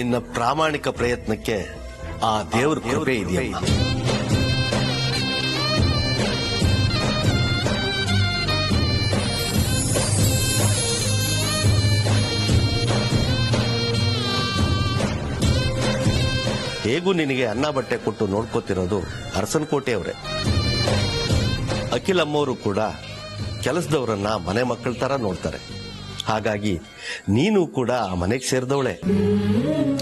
ನಿನ್ನ ಪ್ರಾಮಾಣಿಕ ಪ್ರಯತ್ನಕ್ಕೆ ಆ ದೇವ್ರ ಕೃಪೆ ಇದೆಯಮ್ಮ. ಹೇಗೂ ನಿನಗೆ ಅನ್ನ ಬಟ್ಟೆ ಕೊಟ್ಟು ನೋಡ್ಕೋತಿರೋದು ಅರಸನಕೋಟೆಯವರೇ. ಅಖಿಲಮ್ಮವರು ಕೂಡ ಕೆಲಸದವರನ್ನ ಮನೆ ಮಕ್ಕಳ ತರ ನೋಡ್ತಾರೆ. ಹಾಗಾಗಿ ನೀನು ಕೂಡ ಆ ಮನೆಗೆ ಸೇರಿದವಳೆ.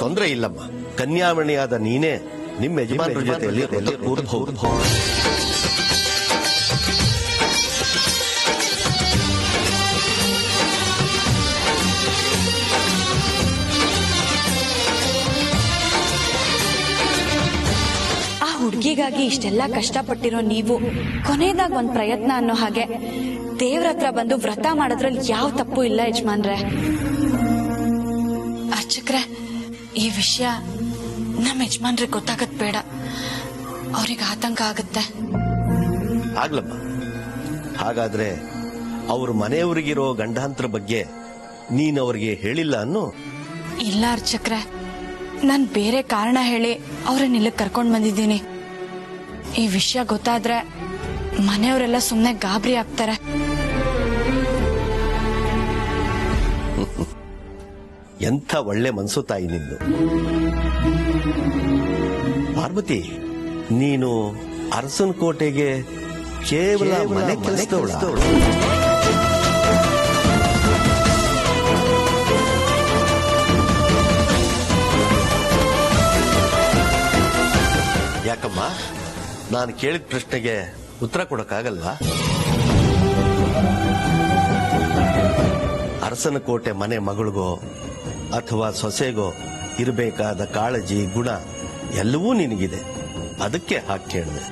ತೊಂದರೆ ಇಲ್ಲಮ್ಮ. ಕನ್ಯಾಮಣಿಯಾದ ನೀನೇ ನಿಮ್ಮ ಯಜಮಾನರ ಜೊತೆಯಲ್ಲಿ ಕೂರಬಹುದು. ಹುಡುಗಿಗಾಗಿ ಇಷ್ಟೆಲ್ಲ ಕಷ್ಟಪಟ್ಟಿರೋ ನೀವು ಕೊನೆಯದಾಗ ಒಂದ್ ಪ್ರಯತ್ನ ಅನ್ನೋ ಹಾಗೆ ದೇವ್ರ ಹತ್ರ ಬಂದು ವ್ರತ ಮಾಡೋದ್ರಲ್ಲಿ ಯಾವ ತಪ್ಪು ಇಲ್ಲ ಯಜಮಾನ್ರೆ. ಅರ್ಚಕ್ರೆ, ಈ ವಿಷಯ ನಮ್ಮ ಯಜಮಾನ್ರಿಗೆ ಗೊತ್ತಾಗದ್ ಬೇಡ. ಅವ್ರಿಗೆ ಆತಂಕ ಆಗತ್ತೆ. ಆಗ್ಲಮ್ಮ. ಹಾಗಾದ್ರೆ ಅವ್ರ ಮನೆಯವರಿಗಿರೋ ಗಂಡಾಂತರ ಬಗ್ಗೆ ನೀನ್ ಅವ್ರಿಗೆ ಹೇಳಿಲ್ಲ ಅನ್ನೋ? ಇಲ್ಲ ಅರ್ಚಕ್ರೆ, ನಾನ್ ಬೇರೆ ಕಾರಣ ಹೇಳಿ ಅವ್ರನ್ನ ಇಲ್ಲಿಗೆ ಕರ್ಕೊಂಡ್ ಬಂದಿದ್ದೀನಿ. ಈ ವಿಷಯ ಗೊತ್ತಾದ್ರೆ ಮನೆಯವರೆಲ್ಲ ಸುಮ್ನೆ ಗಾಬರಿ ಆಗ್ತಾರೆ. ಎಂಥ ಒಳ್ಳೆ ಮನ್ಸು ತಾಯಿ ನಿಂದು. ಪಾರ್ವತಿ, ನೀನು ಅರಸನಕೋಟೆಗೆ ಕೇವಲ ಮನೆ ಕೆಲಸದವಳು. ಯಾಕಮ್ಮ, ನಾನು ಕೇಳಿದ ಪ್ರಶ್ನೆಗೆ ಉತ್ತರ ಕೊಡಕ್ಕಾಗಲ್ವಾ? ಅರಸನಕೋಟೆ ಮನೆ ಮಗಳಿಗೋ ಅಥವಾ ಸೊಸೆಗೋ ಇರಬೇಕಾದ ಕಾಳಜಿ, ಗುಣ ಎಲ್ಲವೂ ನಿನಗಿದೆ. ಅದಕ್ಕೆ ಹಾಗೆ ಕೇಳಿದೆ.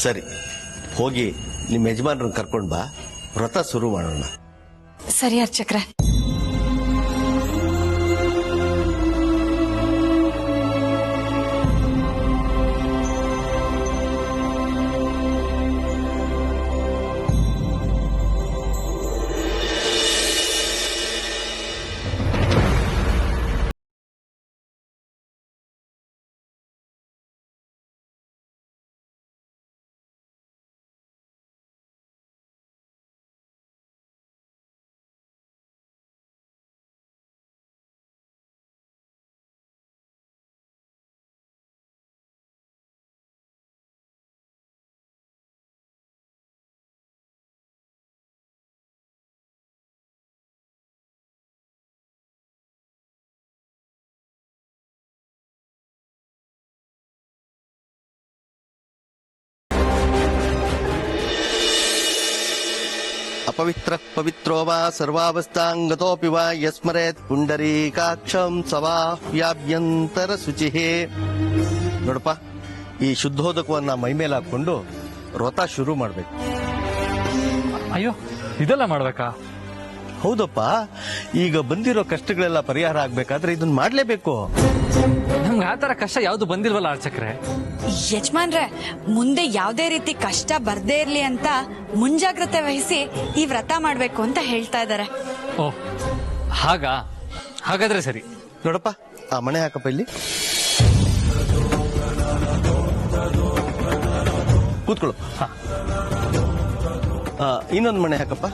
ಸರಿ, ಹೋಗಿ ನಿಮ್ಮ ಯಜಮಾನರನ್ನ ಕರ್ಕೊಂಡ್ ಬಾ, ವ್ರತ ಶುರು ಮಾಡೋಣ. ಸರಿ ಅರ್ಚಕ್ರೆ. ಅಪವಿತ್ರ ಪವಿತ್ರೋ ವಾ ಸರ್ವಾವಸ್ಥಾಂಗತೋಪಿ ವಾ ಯಸ್ಮರೇತ್ ಪುಂಡರೀಕಾಕ್ಷಂ ಸವಾ ವ್ಯಾಭ್ಯಂತರ ಶುಚಿಹೇ. ನೋಡಪ್ಪ, ಈ ಶುದ್ಧೋದಕವನ್ನ ಮೈಮೇಲೆ ಹಾಕೊಂಡು ವ್ರತ ಶುರು ಮಾಡ್ಬೇಕು. ಅಯ್ಯೋ, ಇದೆಲ್ಲ ಮಾಡ್ಬೇಕಾ? ಹೌದಪ್ಪ, ಈಗ ಬಂದಿರೋ ಕಷ್ಟಗಳೆಲ್ಲ ಪರಿಹಾರ ಆಗ್ಬೇಕಾದ್ರೆ ಇದನ್ನ ಮಾಡ್ಲೇಬೇಕು. ನಮ್ಗೆ ಆತರ ಕಷ್ಟ ಯಾವ್ದು ಬಂದಿಲ್ವಲ್ಲ ಅರ್ಚಕ್ರೆ. ಯಜಮಾನ್ರೆ, ಮುಂದೆ ಯಾವ್ದೇ ರೀತಿ ಕಷ್ಟ ಬರ್ದೇ ಇರ್ಲಿ ಅಂತ ಮುಂಜಾಗ್ರತೆ ವಹಿಸಿ ಈ ವ್ರತ ಮಾಡ್ಬೇಕು ಅಂತ ಹೇಳ್ತಾ ಇದಾರೆ. ಓ ಹಾಗಾದ್ರೆ ಸರಿ. ನೋಡಪ್ಪ, ಆ ಮಣೆ ಹಾಕಪ್ಪ ಇಲ್ಲಿ. ಕೂತ್ಕೊಳ್ಳು. ಇನ್ನೊಂದು ಮಣೆ ಹಾಕಪ್ಪ.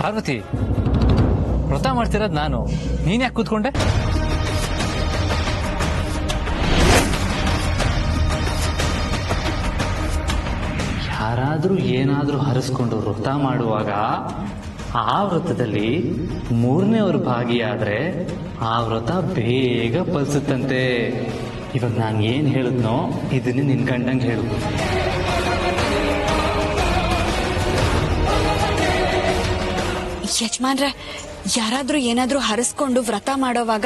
ಪಾರ್ವತಿ, ವ್ರತ ಮಾಡ್ತಿರೋದು ನಾನು, ನೀನ್ ಯಾಕೆ ಕೂತ್ಕೊಂಡೆ? ಯಾರಾದ್ರೂ ಏನಾದ್ರೂ ಹರಿಸ್ಕೊಂಡು ವ್ರತ ಮಾಡುವಾಗ ಆ ವ್ರತದಲ್ಲಿ ಮೂರನೇವರು ಭಾಗಿಯಾದ್ರೆ ಆ ವ್ರತ ಬೇಗ ಫಲಿಸುತ್ತಂತೆ. ಇವಾಗ ನಾನು ಏನ್ ಹೇಳಿದ್ನೋ ಇದನ್ನೇ ನಿನ್ ಕಂಡಂಗೆ ಹೇಳುದು. ಯಜಮಾನ್ರೆ, ಯಾರಾದ್ರೂ ಏನಾದ್ರೂ ಹರಿಸ್ಕೊಂಡು ವ್ರತ ಮಾಡೋವಾಗ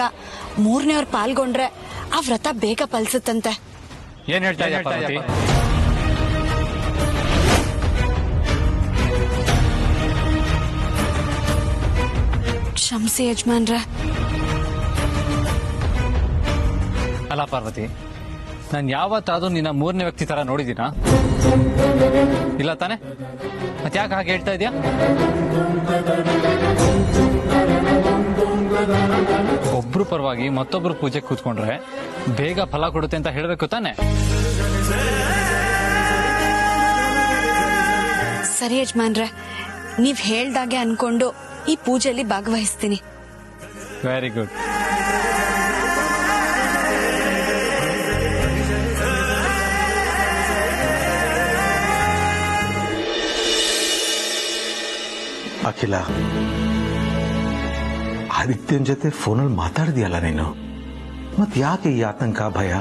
3ನೇವ್ರು ಪಾಲ್ಗೊಂಡ್ರೆ ಆ ವ್ರತ ಬೇಗ ಫಲಿಸುತ್ತಂತೆ. ಏನ್ ಹೇಳ್ತಾ ಇದ್ದೀಯ ಪಾರ್ವತಿ? ಕ್ಷಮಿಸಿ ಯಜಮಾನ್ರೆ. ಅಲ್ಲ ಪಾರ್ವತಿ, ನಾನು ಯಾವತ್ತಾದ್ರೂ ನಿನ್ನ 3ನೇ ವ್ಯಕ್ತಿ ತರ ನೋಡಿದ್ದೀನಾ? ಇಲ್ಲ ತಾನೆ? ಮತ್ತೆ ಯಾಕೆ ಹಾಗೆ ಹೇಳ್ತಾ ಇದೀಯಾ? ಒಬ್ರು ಪರವಾಗಿ ಮತ್ತೊಬ್ರು ಪೂಜೆ ಕೂತ್ಕೊಂಡ್ರೆ ಬೇಗ ಫಲ ಕೊಡುತ್ತೆ ಅಂತ ಹೇಳ್ಬೇಕು ತಾನೆ? ಸರಿ ಯಜಮಾನ್ರೆ, ನೀವ್ ಹೇಳ್ದಾಗೆ ಅನ್ಕೊಂಡು ಈ ಪೂಜೆಯಲ್ಲಿ ಭಾಗವಹಿಸ್ತೀನಿ. Very good. ಅಖಿಲ, ಆದಿತ್ಯನ ಜೊತೆ ಫೋನಲ್ಲಿ ಮಾತಾಡಿದ್ಯಲ್ಲ ನೀನು, ಮತ್ ಯಾಕೆ ಈ ಆತಂಕ ಭಯ?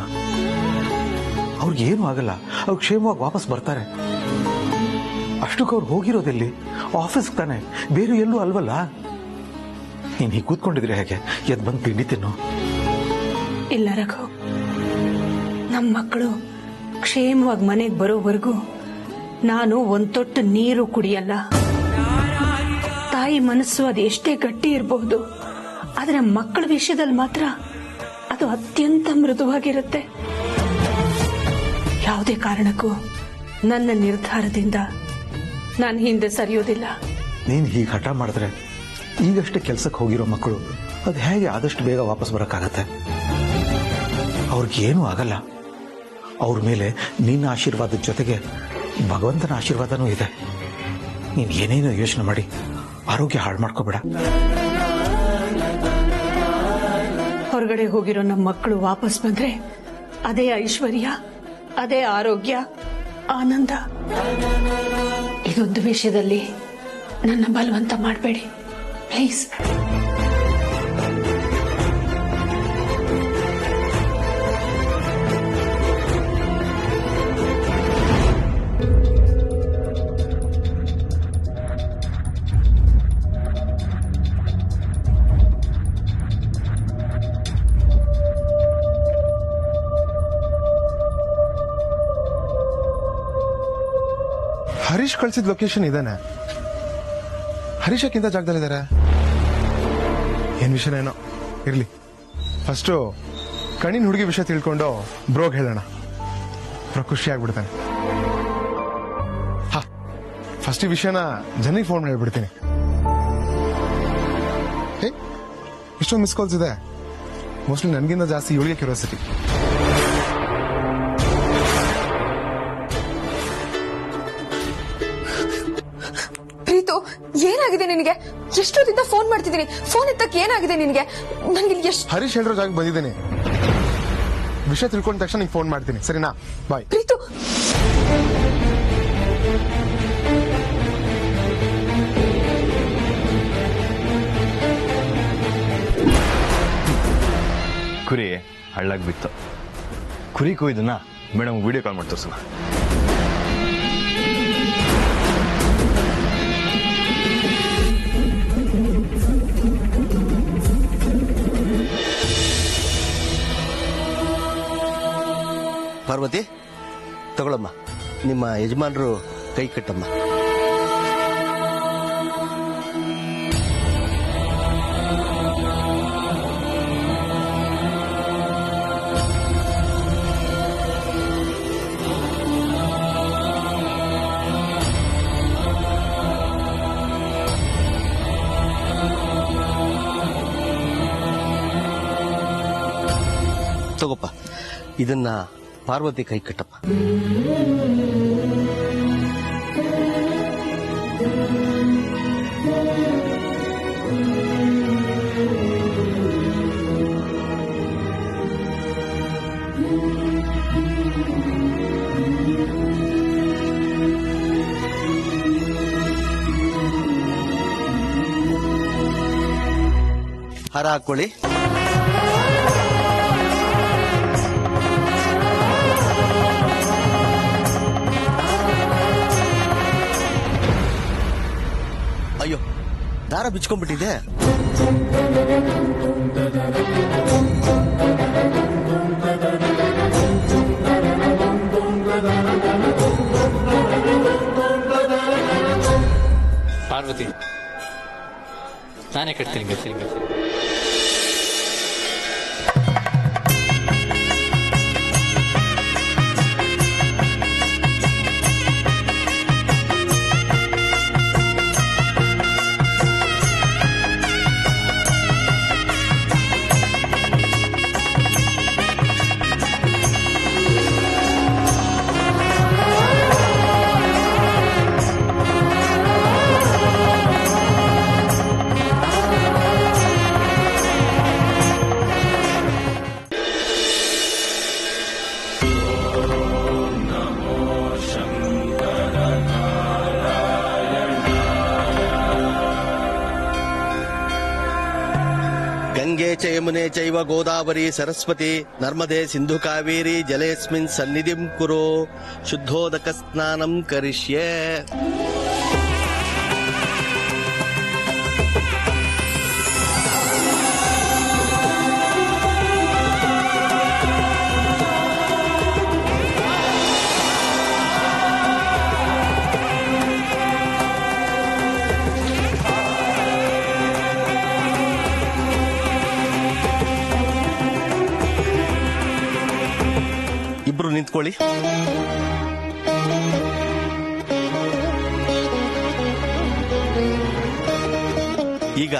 ಅವ್ರಿಗೇನು ಆಗಲ್ಲ, ಅವ್ರು ಕ್ಷೇಮವಾಗಿ ವಾಪಸ್ ಬರ್ತಾರೆ. ಅಷ್ಟಕ್ಕೆ ಅವ್ರು ಹೋಗಿರೋದೆಲ್ಲಿ? ಆಫೀಸ್ ತಾನೆ, ಬೇರೆ ಎಲ್ಲೂ ಅಲ್ವಲ್ಲ. ನೀನ್ ಹೀಗೆ ಕೂತ್ಕೊಂಡಿದ್ರೆ ಹೇಗೆ? ಎದ್ ಬಂದು ತಿಂಡಿ ತಿನ್ನು. ಇಲ್ಲ ರಘು, ನಮ್ಮ ಮಕ್ಕಳು ಕ್ಷೇಮವಾಗಿ ಮನೆಗೆ ಬರೋವರೆಗೂ ನಾನು ಒಂದ್ ತೊಟ್ಟು ನೀರು ಕುಡಿಯಲ್ಲ. ತಾಯಿ ಮನಸ್ಸು ಅದು ಎಷ್ಟೇ ಗಟ್ಟಿ ಇರಬಹುದು, ಆದ್ರೆ ಮಕ್ಕಳ ವಿಷಯದಲ್ಲಿ ಮಾತ್ರ ಅದು ಅತ್ಯಂತ ಮೃದುವಾಗಿರುತ್ತೆ. ಯಾವುದೇ ಕಾರಣಕ್ಕೂ ನನ್ನ ನಿರ್ಧಾರದಿಂದ ನಾನು ಹಿಂದೆ ಸರಿಯೋದಿಲ್ಲ. ನೀನ್ ಹೀಗೆ ಹಠ ಮಾಡಿದ್ರೆ ಈಗಷ್ಟೇ ಕೆಲ್ಸಕ್ಕೆ ಹೋಗಿರೋ ಮಕ್ಕಳು ಅದು ಹೇಗೆ ಆದಷ್ಟು ಬೇಗ ವಾಪಸ್ ಬರಕ್ಕಾಗತ್ತೆ? ಅವ್ರಿಗೇನು ಆಗಲ್ಲ. ಅವ್ರ ಮೇಲೆ ನಿನ್ನ ಆಶೀರ್ವಾದದ ಜೊತೆಗೆ ಭಗವಂತನ ಆಶೀರ್ವಾದನೂ ಇದೆ. ನೀನ್ ಏನೇನೋ ಯೋಚನೆ ಮಾಡಿ ಆರೋಗ್ಯ ಹಾಳು ಮಾಡ್ಕೋಬೇಡ. ಹೊರಗಡೆ ಹೋಗಿರೋ ನಮ್ಮ ಮಕ್ಕಳು ವಾಪಸ್ ಬಂದ್ರೆ ಅದೇ ಐಶ್ವರ್ಯ, ಅದೇ ಆರೋಗ್ಯ, ಆನಂದ. ಇದೊಂದು ವಿಷಯದಲ್ಲಿ ನನ್ನ ಬಲವಂತ ಮಾಡಬೇಡಿ ಪ್ಲೀಸ್. ಹರೀಶ್ ಕಳ್ಸಿದ ಲೊಕೇಶನ್ ಇದಾನೆ. ಹರೀಶ್ ಯಾಕಿಂತ ಜಾಗದಲ್ಲಿದ್ದಾರೆ? ಏನ್ ವಿಷಯನೇನೋ ಇರ್ಲಿ. ಫಸ್ಟು ಕಣ್ಣಿನ ಹುಡುಗಿ ವಿಷಯ ತಿಳ್ಕೊಂಡು ಬ್ರೋಗ್ ಹೇಳೋಣ. ಬ್ರೋ ಖುಷಿ ಆಗ್ಬಿಡ್ತಾನೆ. ಹಾ, ಫಸ್ಟ್ ಈ ವಿಷಯನ ಜನಿಗೆ ಫೋನ್ ಹೇಳ್ಬಿಡ್ತೀನಿ. ಇಷ್ಟೊಂದು ಮಿಸ್ ಕಾಲ್ಸ್ ಇದೆ. ಮೋಸ್ಟ್ಲಿ ನನಗಿಂತ ಜಾಸ್ತಿ ಇವಳಿಗೆ ಕ್ಯೂರಿಯಾಸಿಟಿ. ಏನಾಗಿದೆ ನಿನಗೆ? ಎಷ್ಟೊತ್ತಿಂದ ಫೋನ್ ಮಾಡ್ತಿದ್ದೀನಿ, ಫೋನ್ ಎತ್ತಕ್ಕೆ ಏನಾಗಿದೆ ನಿನಗೆ? ನನಗೆ ಎಷ್ಟು ಹರೀಶ್ ಹೇಳಿರೋ ಜಾಗಕ್ಕೆ ಬಂದಿದ್ದೀನಿ. ವಿಷಯ ತಿಳ್ಕೊಂಡ ತಕ್ಷಣ ನಿಂಗೆ ಫೋನ್ ಮಾಡ್ತೀನಿ, ಸರಿನಾ? ಬಾಯ್. ಪ್ರೀತು, ಕುರಿ ಹಳ್ಳಾಗ್ ಬಿತ್ತು. ಕುರಿ ಕೊಯ್ದನ್ನ ಮೇಡಮ್ ವಿಡಿಯೋ ಕಾಲ್ ಮಾಡಿ ತೋರ್ಸೋಣ. ಪಾರ್ವತಿ, ತಗೊಳಮ್ಮ, ನಿಮ್ಮ ಯಜಮಾನರು ಕೈ ಕಟ್ಟಮ್ಮ. ತಗೋಪ್ಪ, ಇದನ್ನ ಪಾರ್ವತಿ ಕೈ ಕಟ್ಟಪ್ಪ. ಹಾರ ಹಾಕೊಳ್ಳಿ. ಅಯ್ಯೋ, ದಾರ ಬಿಚ್ಕೊಂಡ್ಬಿಟ್ಟಿದೆ. ಪಾರ್ವತಿ, ನಾನೇ ಕಟ್ತೀನಿ. ಗಂಗೆ ಚ ಯಮುನೆ ಚೈವ ಗೋದಾವರಿ ಸರಸ್ವತಿ ನರ್ಮದೆ ಸಿಂಧು ಕಾವೇರಿ ಜಲೇಸ್ಮಿನ್ ಸನ್ನಿಧಿಂ ಕುರು ಶುದ್ಧೋದಕ ಸ್ನಾನಂ ಕರಿಷ್ಯೆ. ಇಬ್ರು ನಿಂತ್ಕೊಳ್ಳಿ. ಈಗ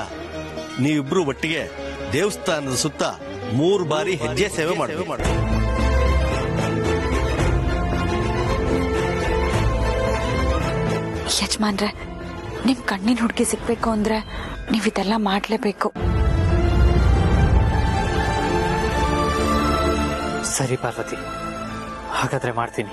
ನೀವಿಬ್ರು ಒಟ್ಟಿಗೆ ದೇವಸ್ಥಾನದ ಸುತ್ತ 3 ಬಾರಿ ಹೆಜ್ಜೆ ಸೇವೆ ಮಾಡಬೇಕು. ಯಜಮಾನ್ರೆ, ನಿಮ್ ಕಣ್ಣಿನ ಹುಡುಗಿ ಸಿಗ್ಬೇಕು ಅಂದ್ರೆ ನೀವ್ ಇದೆಲ್ಲ ಮಾಡ್ಲೇಬೇಕು. ಸರಿ ಪಾರ್ವತಿ, ಹಾಗಾದ್ರೆ ಮಾಡ್ತೀನಿ.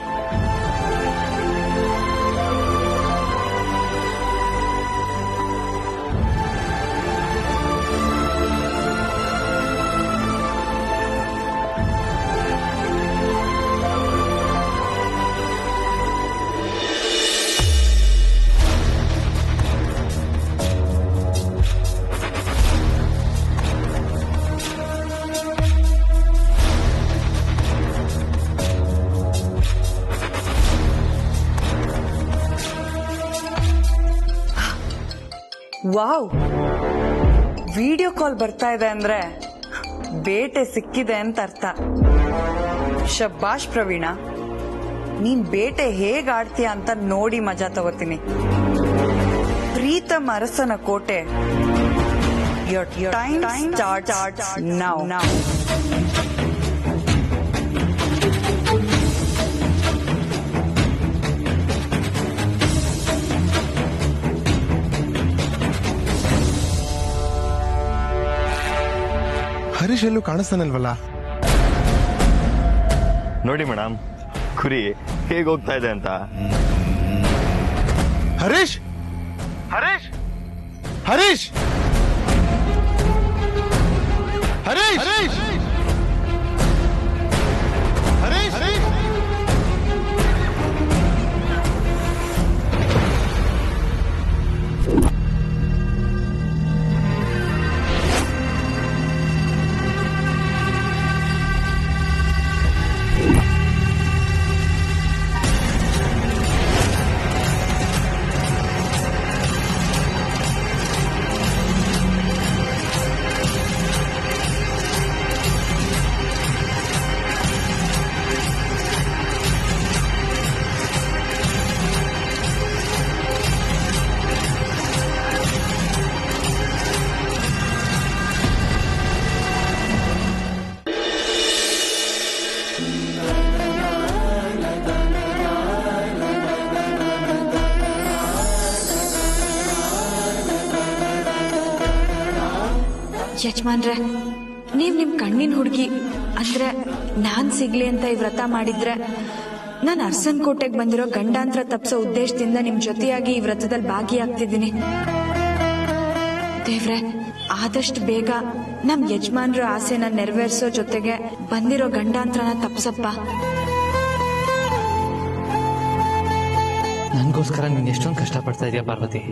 ವಾವ್, ವಿಡಿಯೋ ಕಾಲ್ ಬರ್ತಾ ಇದೆ ಅಂದ್ರೆ ಬೇಟೆ ಸಿಕ್ಕಿದೆ ಅಂತ ಅರ್ಥ. ಶಬ್ಬಾಷ್ ಪ್ರವೀಣ, ನೀನ್ ಬೇಟೆ ಹೇಗ್ ಆಡ್ತೀಯ ಅಂತ ನೋಡಿ ಮಜಾ ತಗೋತೀನಿ. ಪ್ರೀತಮ್ ಅರಸನ ಕೋಟೆ, your time starts now. Harish ಎಲ್ಲೂ ಕಾಣಿಸ್ತಾನಲ್ವಲ್ಲ? ನೋಡಿ ಮೇಡಮ್, ಕುರಿ ಹೇಗೆ ಹೋಗ್ತಾ ಇದೆ ಅಂತ. ಹರೀಶ್ ಹರೀಶ್ ಹರೀಶ್ ಹರೀಶ್ ಹರೀಶ್ ಹರೀಶ್ ಯಜಮಾನ್ರೆ, ನೀವ್ ನಿಮ್ ಕಣ್ಣಿನ ಹುಡುಗಿ ಅಂದ್ರೆ ನಾನ್ ಸಿಗ್ಲಿ ಅಂತ ಈ ವ್ರತ ಮಾಡಿದ್ರೆ ನಾನು ಅರ್ಸನ್ ಕೋಟೆಗೆ ಬಂದಿರೋ ಗಂಡಾಂತರ ತಪ್ಸೋ ಉದ್ದೇಶದಿಂದ ನಿಮ್ ಜೊತೆಯಾಗಿ ಈ ವ್ರತದಲ್ಲಿ ಭಾಗಿಯಾಗ್ತಿದ್ದೀನಿ. ದೇವ್ರೆ, ಆದಷ್ಟು ಬೇಗ ನಮ್ ಯಜಮಾನ್ರ ಆಸೆನ ನೆರವೇರಿಸೋ ಜೊತೆಗೆ ಬಂದಿರೋ ಗಂಡಾಂತರನ ತಪ್ಸಪ್ಪ. ನನ್ಗೋಸ್ಕರ ನೀನ್ ಎಷ್ಟೊಂದು ಕಷ್ಟಪಡ್ತಾ ಇದೀಯ ಪಾರ್ವತಿ.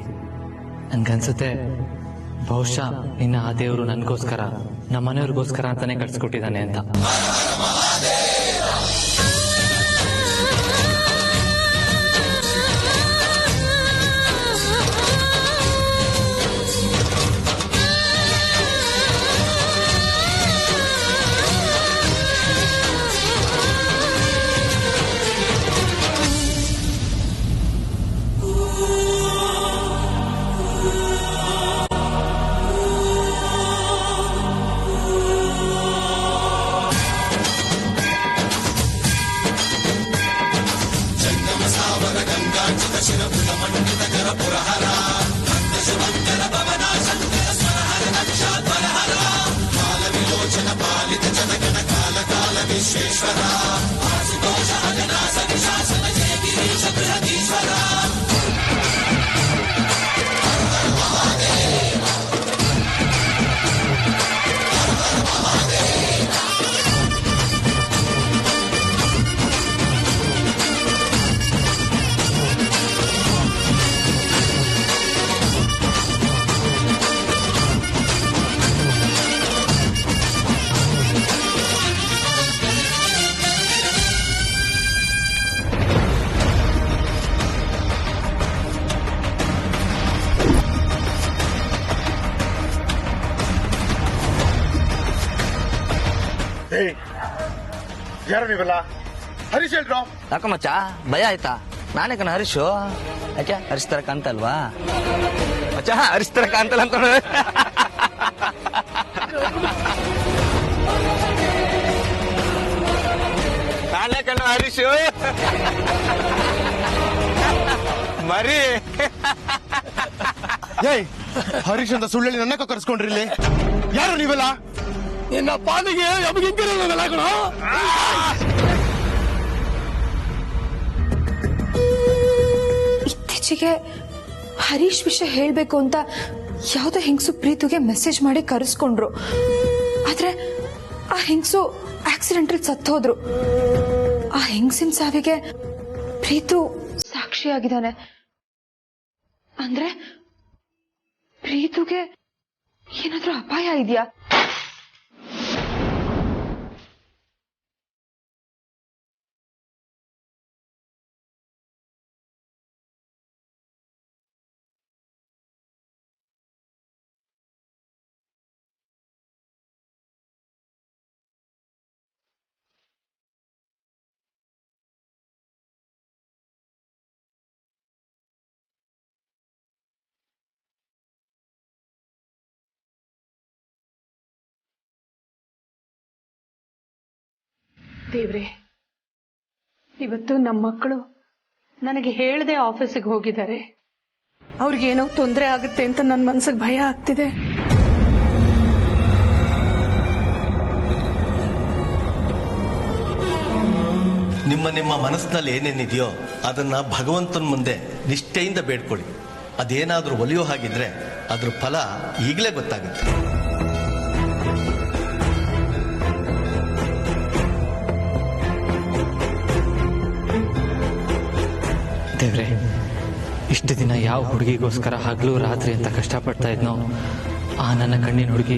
ನನ್ಗನ್ಸುತ್ತೆ ಬಹುಶಃ ನಿನ್ನ ಆ ದೇವರು ನನಗೋಸ್ಕರ ನಮ್ಮ ಮನೆಯವ್ರಿಗೋಸ್ಕರ ಅಂತಾನೆ ಕಟ್ಸ್ಕೊಟ್ಟಿದ್ದಾನೆ ಅಂತ. ಯಾರು ನೀವಲ್ಲ? ಹರೀಶ್ ಹೇಳ್ರೋ. ಯಾಕ ಮಚ್ಚ ಭಯ ಆಯ್ತಾ? ನಾನೇ ಕಣ ಹರೀಶು. ಯಾಕೆ ಹರೀಶ್ ತರ ಕಾಣ್ತಲ್ವಾ ಮಚ್ಚ? ಹರೀಶ್ ತರ ಕಾಣ್ತಲ್ಲ ಅಂತ ನಾನೇ ಕಣ ಹರೀಶು. ಮರಿ ಏಯ್, ಹರೀಶ್ ಅಂತ ಸುಳ್ಳಿ ನನ್ನ ಕರ್ಸ್ಕೊಂಡ್ರಿ ಇಲ್ಲಿ. ಯಾರು ನೀವಲ್ಲ? ನಿನ್ನ ಪಾಲಿಗೆ ಇತ್ತೀಚೆಗೆ ಹರೀಶ್ ವಿಷಯ ಹೇಳ್ಬೇಕು ಅಂತ ಯಾವ್ದೋ ಹೆಂಗಸು ಪ್ರೀತುಗೆ ಮೆಸೇಜ್ ಮಾಡಿ ಕರೆಸ್ಕೊಂಡ್ರು. ಆದ್ರೆ ಆ ಹೆಂಗಸು ಆಕ್ಸಿಡೆಂಟಲ್ ಸತ್ತೋದ್ರು. ಆ ಹೆಂಗಸಿನ ಸಾವಿಗೆ ಪ್ರೀತು ಸಾಕ್ಷಿಯಾಗಿದ್ದಾನೆ. ಅಂದ್ರೆ ಪ್ರೀತುಗೆ ಏನಾದ್ರೂ ಅಪಾಯ ಇದೆಯಾ? ದೇವ್ರೆ, ಇವತ್ತು ನಮ್ಮ ಮಕ್ಕಳು ನನಗೆ ಹೇಳದೆ ಆಫೀಸಿಗೆ ಹೋಗಿದ್ದಾರೆ. ಅವ್ರಿಗೇನೋ ತೊಂದರೆ ಆಗುತ್ತೆ ಅಂತ ನನ್ನ ಮನಸ್ಸಿಗೆ ಭಯ ಆಗ್ತಿದೆ. ನಿಮ್ಮ ಮನಸ್ಸಿನಲ್ಲಿ ಏನೇನಿದೆಯೋ ಅದನ್ನ ಭಗವಂತನ ಮುಂದೆ ನಿಷ್ಠೆಯಿಂದ ಬೇಡ್ಕೊಳ್ಳಿ. ಅದೇನಾದ್ರೂ ಒಲಿಯೋ ಹಾಗಿದ್ರೆ ಅದ್ರ ಫಲ ಈಗಲೇ ಗೊತ್ತಾಗುತ್ತೆ. ದೇವ್ರೆ, ಇಷ್ಟು ದಿನ ಯಾವ ಹುಡುಗಿಗೋಸ್ಕರ ಹಗಲು ರಾತ್ರಿ ಅಂತ ಕಷ್ಟಪಡ್ತಾ ಇದ್ನೋ ಆ ನನ್ನ ಕಣ್ಣಿನ ಹುಡುಗಿ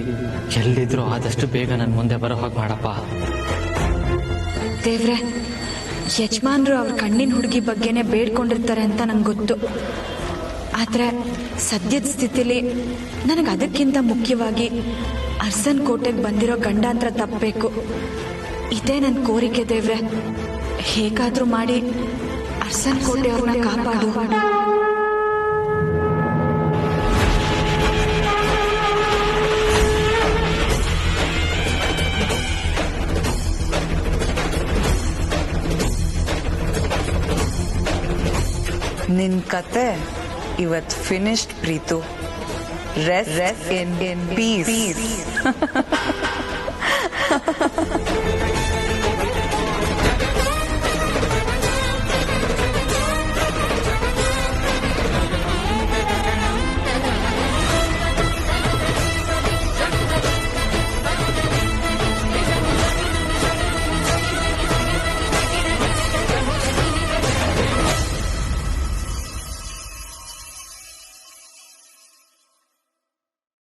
ಎಲ್ಲಿದ್ರೂ ಆದಷ್ಟು ಬೇಗ ನನ್ನ ಮುಂದೆ ಬರೋ ಹಾಗೆ ಮಾಡಪ್ಪ. ದೇವ್ರೆ, ಯಜಮಾನ್ರು ಅವ್ರ ಕಣ್ಣಿನ ಹುಡುಗಿ ಬಗ್ಗೆನೆ ಬೇಡ್ಕೊಂಡಿರ್ತಾರೆ ಅಂತ ನಂಗೆ ಗೊತ್ತು. ಆದ್ರೆ ಸದ್ಯದ ಸ್ಥಿತಿಲಿ ನನಗೆ ಅದಕ್ಕಿಂತ ಮುಖ್ಯವಾಗಿ ಅರ್ಸನ್ ಕೋಟೆಗೆ ಬಂದಿರೋ ಗಂಡಾಂತರ ತಪ್ಪಬೇಕು. ಇದೇ ನನ್ನ ಕೋರಿಕೆ ದೇವ್ರೆ. ಹೇಗಾದ್ರೂ ಮಾಡಿ ಅರ್ಸನ್ ಕೋಟೆ ಅವ್ರನ್ನ ಕಾಪಾಡು. ನಿನ್ ಕತೆ ಇವತ್ finished Preethu. Rest in piece.